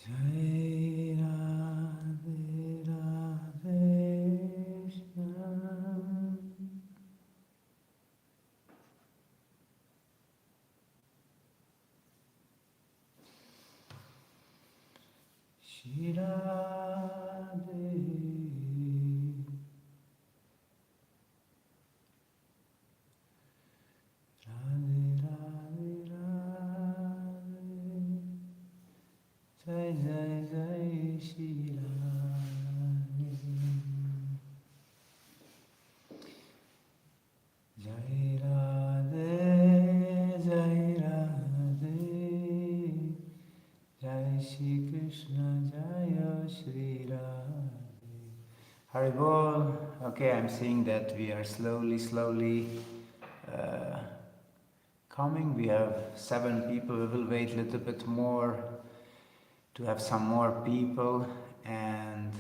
Jai Radhe Radhe Krishna. Shri Radhe Radhe Radhe Radhe Jai Jai Jai Shri Radhe Jai Radhe Jai Radhe Jai Shri Krishna Jaya Shri Radhe. Haribol. Okay, I'm seeing that we are slowly uh, coming. We have 7 people. We will wait a little bit more to have some more people, and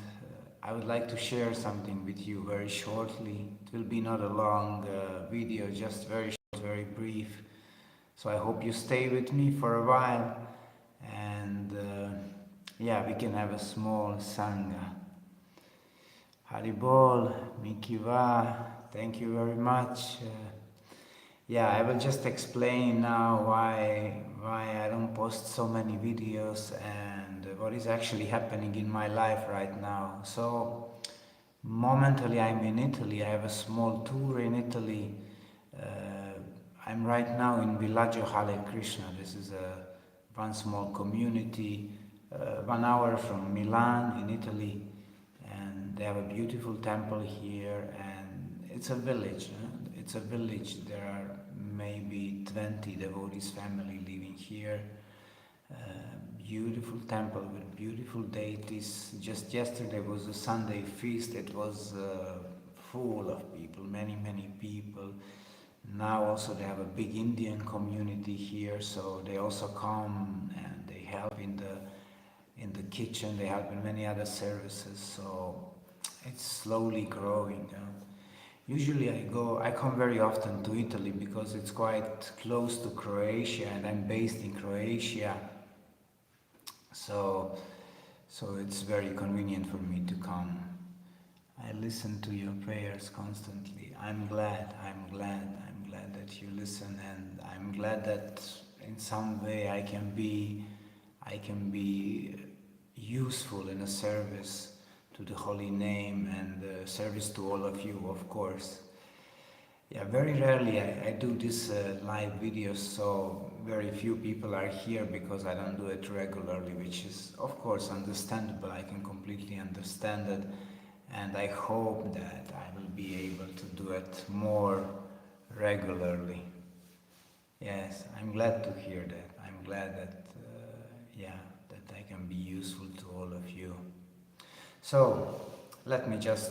I would like to share something with you very shortly. It will be not a long video, just very short, very brief. So I hope you stay with me for a while, and yeah, we can have a small Sangha. Haribol, Mikiva, thank you very much. Yeah, I will just explain now why I don't post so many videos and what is actually happening in my life right now. So, momentarily I'm in Italy. I have a small tour in Italy. Uh, I'm right now in Villaggio Hare Krishna. This is a one small community, 1 hour from Milan in Italy, and they have a beautiful temple here, and it's a village. It's a village. There are maybe 20 devotees family living here. Uh, Beautiful temple with beautiful deities. Just yesterday was a Sunday feast. It was full of people, many people. Now also they have a big Indian community here, so they also come and they help in the kitchen. They help in many other services. So it's slowly growing. Usually I come very often to Italy because it's quite close to Croatia, and I'm based in Croatia. So, so it's very convenient for me to come. I listen to your prayers constantly. I'm glad that you listen, and I'm glad that in some way I can be useful in a service to the holy name and service to all of you, of course. Yeah, very rarely I do this live videos, so very few people are here because I don't do it regularly, which is of course understandable. I can completely understand it, and I hope that I will be able to do it more regularly. Yes, I'm glad to hear that. I'm glad that, yeah, that I can be useful to all of you. So, let me just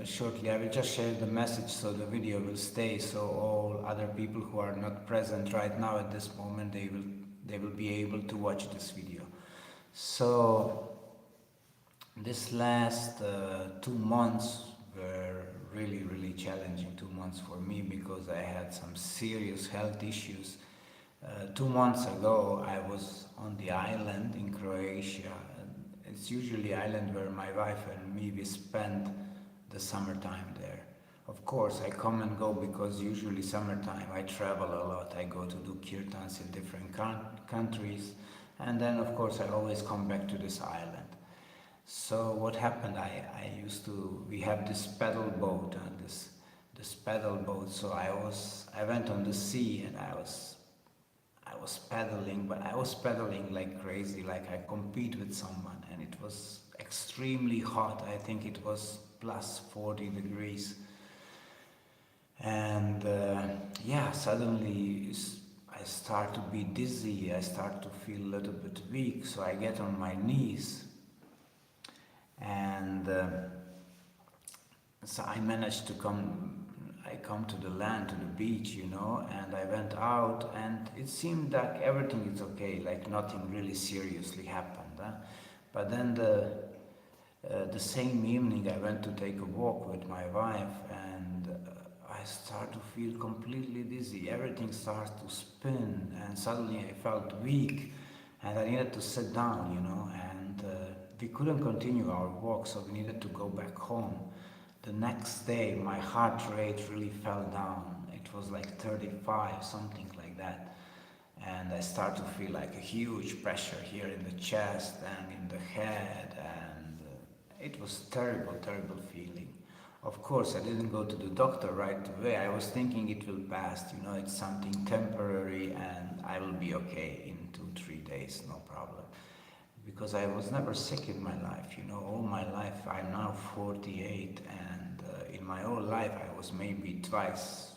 shortly, I will just share the message so the video will stay, so all other people who are not present right now at this moment, they will be able to watch this video. So, this last 2 months were really challenging 2 months for me because I had some serious health issues. 2 months ago I was on the island in Croatia. It's usually island where my wife and me we spend the summertime there. Of course I come and go because usually summertime I travel a lot. I go to do kirtans in different countries, and then of course I always come back to this island. So what happened? We have this paddle boat, and this paddle boat. So I went on the sea, and I was paddling, but I was paddling like crazy, like I compete with someone, and it was extremely hot. I think it was plus 40 degrees, and yeah, suddenly I start to be dizzy. I start to feel a little bit weak, so I get on my knees, and so I managed to come to the land, to the beach, and I went out, and it seemed like everything is okay, like nothing really seriously happened. But then the same evening I went to take a walk with my wife, and I start to feel completely dizzy. Everything starts to spin, and suddenly I felt weak, and I needed to sit down, and we couldn't continue our walk, so we needed to go back home. The next day, my heart rate really fell down. It was like 35, something like that. And I started to feel like a huge pressure here in the chest and in the head, and it was terrible, terrible feeling. Of course, I didn't go to the doctor right away. I was thinking it will pass, it's something temporary and I will be okay in 2, 3 days, no problem. Because I was never sick in my life, all my life. I'm now 48, and in my whole life I was maybe twice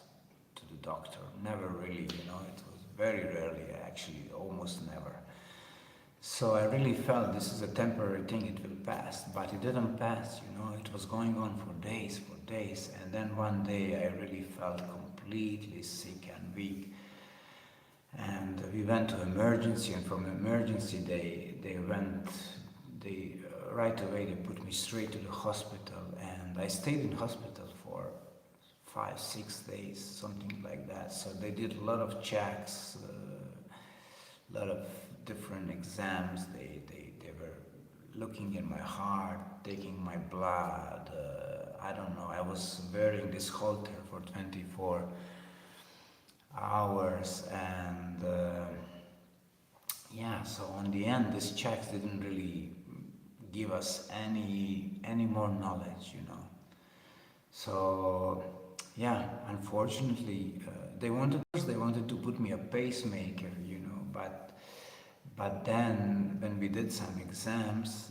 to the doctor. Never really, it was very rarely, actually, almost never. So I really felt this is a temporary thing, it will pass, but it didn't pass, it was going on for days, and then one day I really felt completely sick and weak. And we went to emergency, and from emergency they right away they put me straight to the hospital, and I stayed in hospital for 5, 6 days, something like that. So they did a lot of checks, a lot of different exams. They were looking in my heart, taking my blood. I don't know. I was wearing this halter for 24 hours, and so on the end, these checks didn't really give us any more knowledge. So unfortunately, they wanted to put me a pacemaker, but then when we did some exams,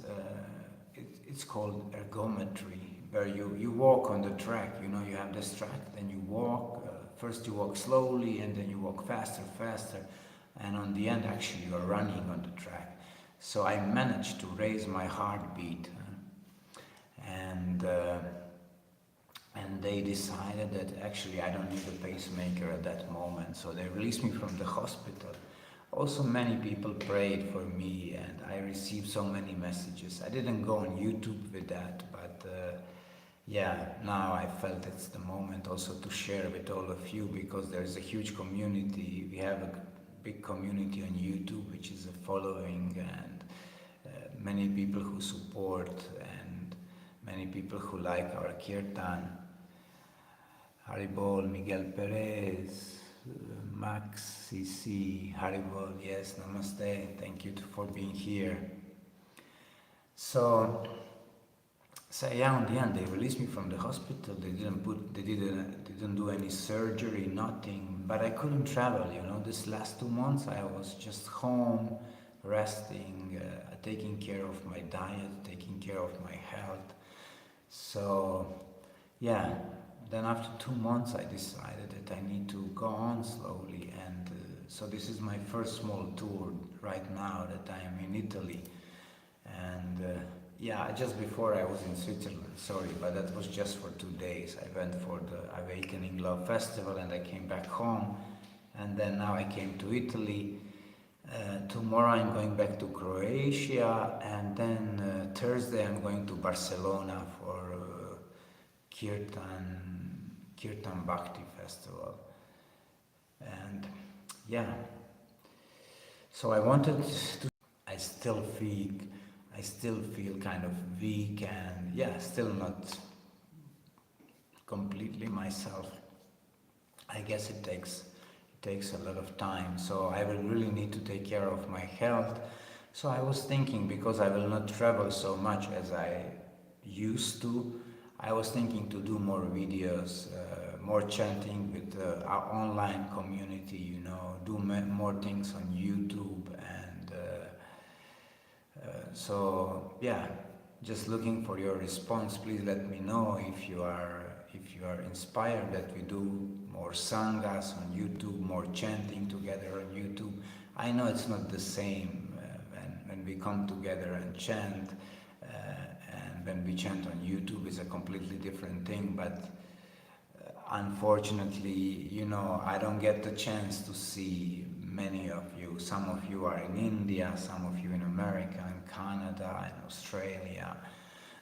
it's called ergometry, where you walk on the track. You have this track, then you walk. First you walk slowly, and then you walk faster, and on the end, actually, you're running on the track. So I managed to raise my heartbeat, and they decided that actually I don't need a pacemaker at that moment. So they released me from the hospital. Also, many people prayed for me, and I received so many messages. I didn't go on YouTube with that, but now I felt it's the moment also to share with all of you, because there's a huge community. We have a big community on YouTube, which is a following, and many people who support, and many people who like our kirtan. Haribol, Miguel Perez, Max, CC, Haribol, yes, namaste, thank you for being here. So on the end, they released me from the hospital. They didn't do any surgery, nothing. But I couldn't travel. This last 2 months I was just home, resting, taking care of my diet, taking care of my health. So then after 2 months I decided that I need to go on slowly, and so this is my first small tour right now that I am in Italy, and just before I was in Switzerland, sorry, but that was just for 2 days. I went for the Awakening Love Festival, and I came back home, and then now I came to Italy. Tomorrow I'm going back to Croatia, and then Thursday I'm going to Barcelona for Kirtan Bhakti Festival. And so I wanted to, I still feel kind of weak, and still not completely myself. I guess it takes a lot of time, so I will really need to take care of my health. So I was thinking, because I will not travel so much as I used to, I was thinking to do more videos, more chanting with our online community, do more things on YouTube, and just looking for your response. Please let me know if you are inspired that we do more sanghas on YouTube, more chanting together on YouTube. I know it's not the same when we come together and chant, and when we chant on YouTube is a completely different thing, but unfortunately, I don't get the chance to see many of you. Some of you are in India, some of you in America, in Canada, in Australia.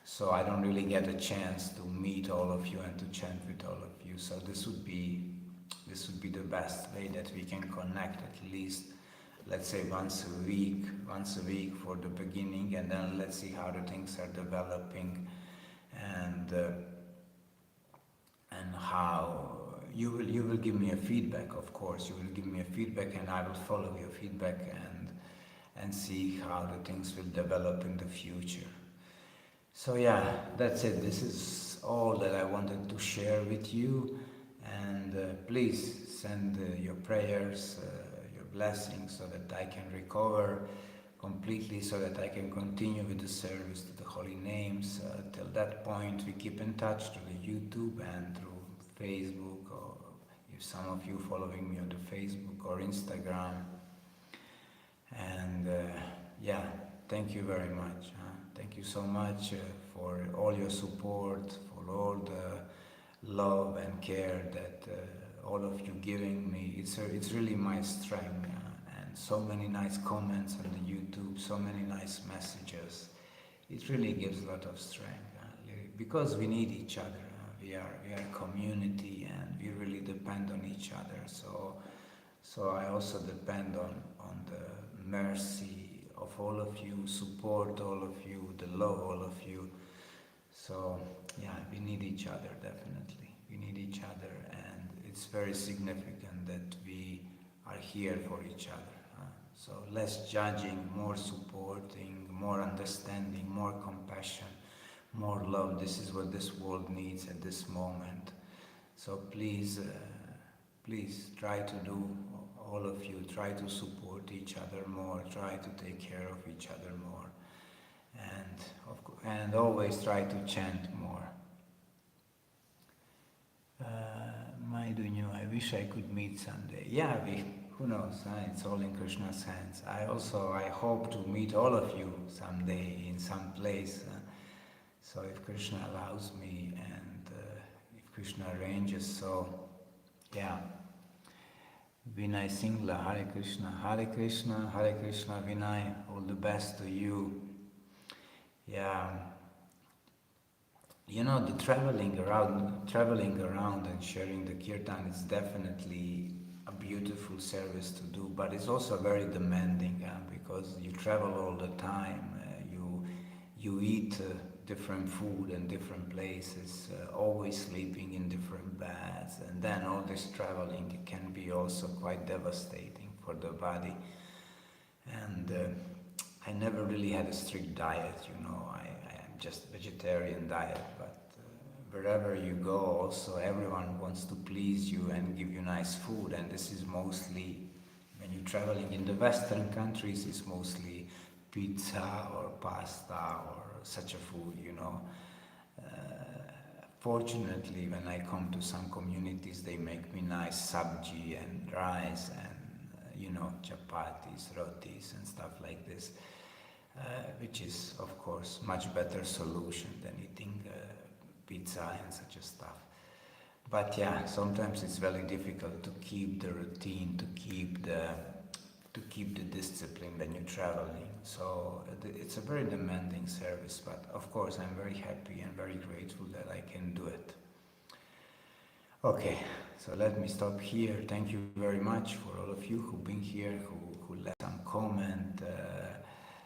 So I don't really get a chance to meet all of you and to chant with all of you. So this would be the best way that we can connect, at least let's say once a week for the beginning, and then let's see how the things are developing, and how you will give me a feedback. Of course, you will give me a feedback, and I will follow your feedback and see how the things will develop in the future. So yeah, that's it. This is all that I wanted to share with you, and please send your prayers, your blessings, so that I can recover completely, so that I can continue with the service to the holy names. Till that point, we keep in touch through the YouTube and through Facebook, or if some of you following me on the Facebook or Instagram. And yeah, thank you very much. Thank you so much for all your support, for all the love and care that all of you giving me. It's really my strength, and so many nice comments on the YouTube, so many nice messages. It really gives a lot of strength, because we need each other. We are a community, and we really depend on each other. So I also depend on the mercy of all of you, support all of you, the love all of you. So yeah, we need each other, definitely. We need each other, and it's very significant that we are here for each other. So less judging, more supporting, more understanding, more compassion, more love. This is what this world needs at this moment. So please, please try to do, all of you, try to support each other more, try to take care of each other more, and always try to chant more. Maidunyu, I wish I could meet someday. Yeah, who knows? It's all in Krishna's hands. I hope to meet all of you someday in some place. So if Krishna allows me, and if Krishna arranges, so yeah. Vinay Singla, Hare Krishna, Hare Krishna, Hare Krishna, Vinay, all the best to you. Yeah, you know, the traveling around and sharing the kirtan is definitely a beautiful service to do, but it's also very demanding, because you travel all the time. You eat different food in different places, always sleeping in different beds, and then all this traveling can be also quite devastating for the body. And I never really had a strict diet, I'm just vegetarian diet, but wherever you go, also everyone wants to please you and give you nice food, and this is mostly, when you're traveling in the Western countries, it's mostly pizza or pasta or such a food, Fortunately, when I come to some communities, they make me nice sabji and rice and, chapatis, rotis and stuff like this, which is, of course, much better solution than eating pizza and such a stuff. But yeah, sometimes it's very difficult to keep the routine, to keep the discipline when you're traveling. So it's a very demanding service, but of course I'm very happy and very grateful that I can do it. Okay, so let me stop here. Thank you very much for all of you who've been here, who left some comment.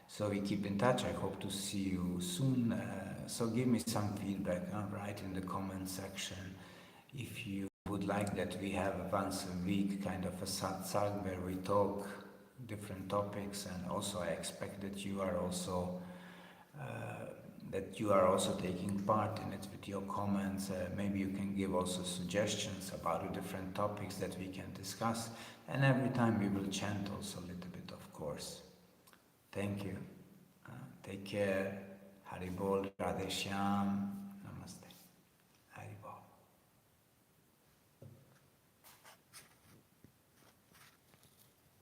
So we keep in touch. I hope to see you soon. So give me some feedback, write in the comment section if you would like that we have once a week kind of a satsang where we talk different topics, and also I expect that you are also taking part in it with your comments. Maybe you can give also suggestions about the different topics that we can discuss, and every time we will chant also a little bit, of course. Thank you. Take care. Hari Bol, Radhe Shyam.